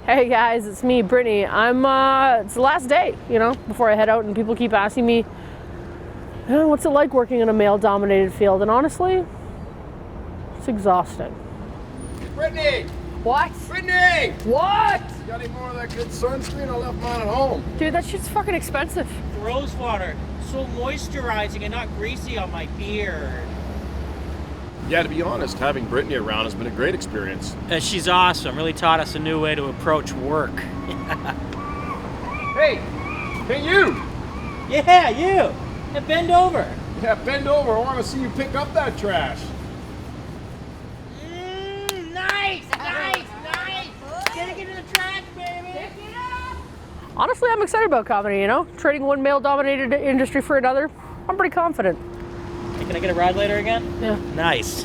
Hey guys, it's me, Brittany. It's the last day, before I head out, and people keep asking me, what's it like working in a male-dominated field? And honestly, it's exhausting. Brittany! What? Brittany! What? You got any more of that good sunscreen? I left mine at home. Dude, that shit's fucking expensive. Rose water, so moisturizing and not greasy on my beard. Yeah, to be honest, having Brittany around has been a great experience. She's awesome. Really taught us a new way to approach work. Hey! Hey, you! Yeah, you! Hey, bend over. Yeah, bend over. I want to see you pick up that trash. Nice! Get into the trash, baby! Honestly, I'm excited about comedy, Trading one male-dominated industry for another. I'm pretty confident. Hey, can I get a ride later again? Yeah. Nice.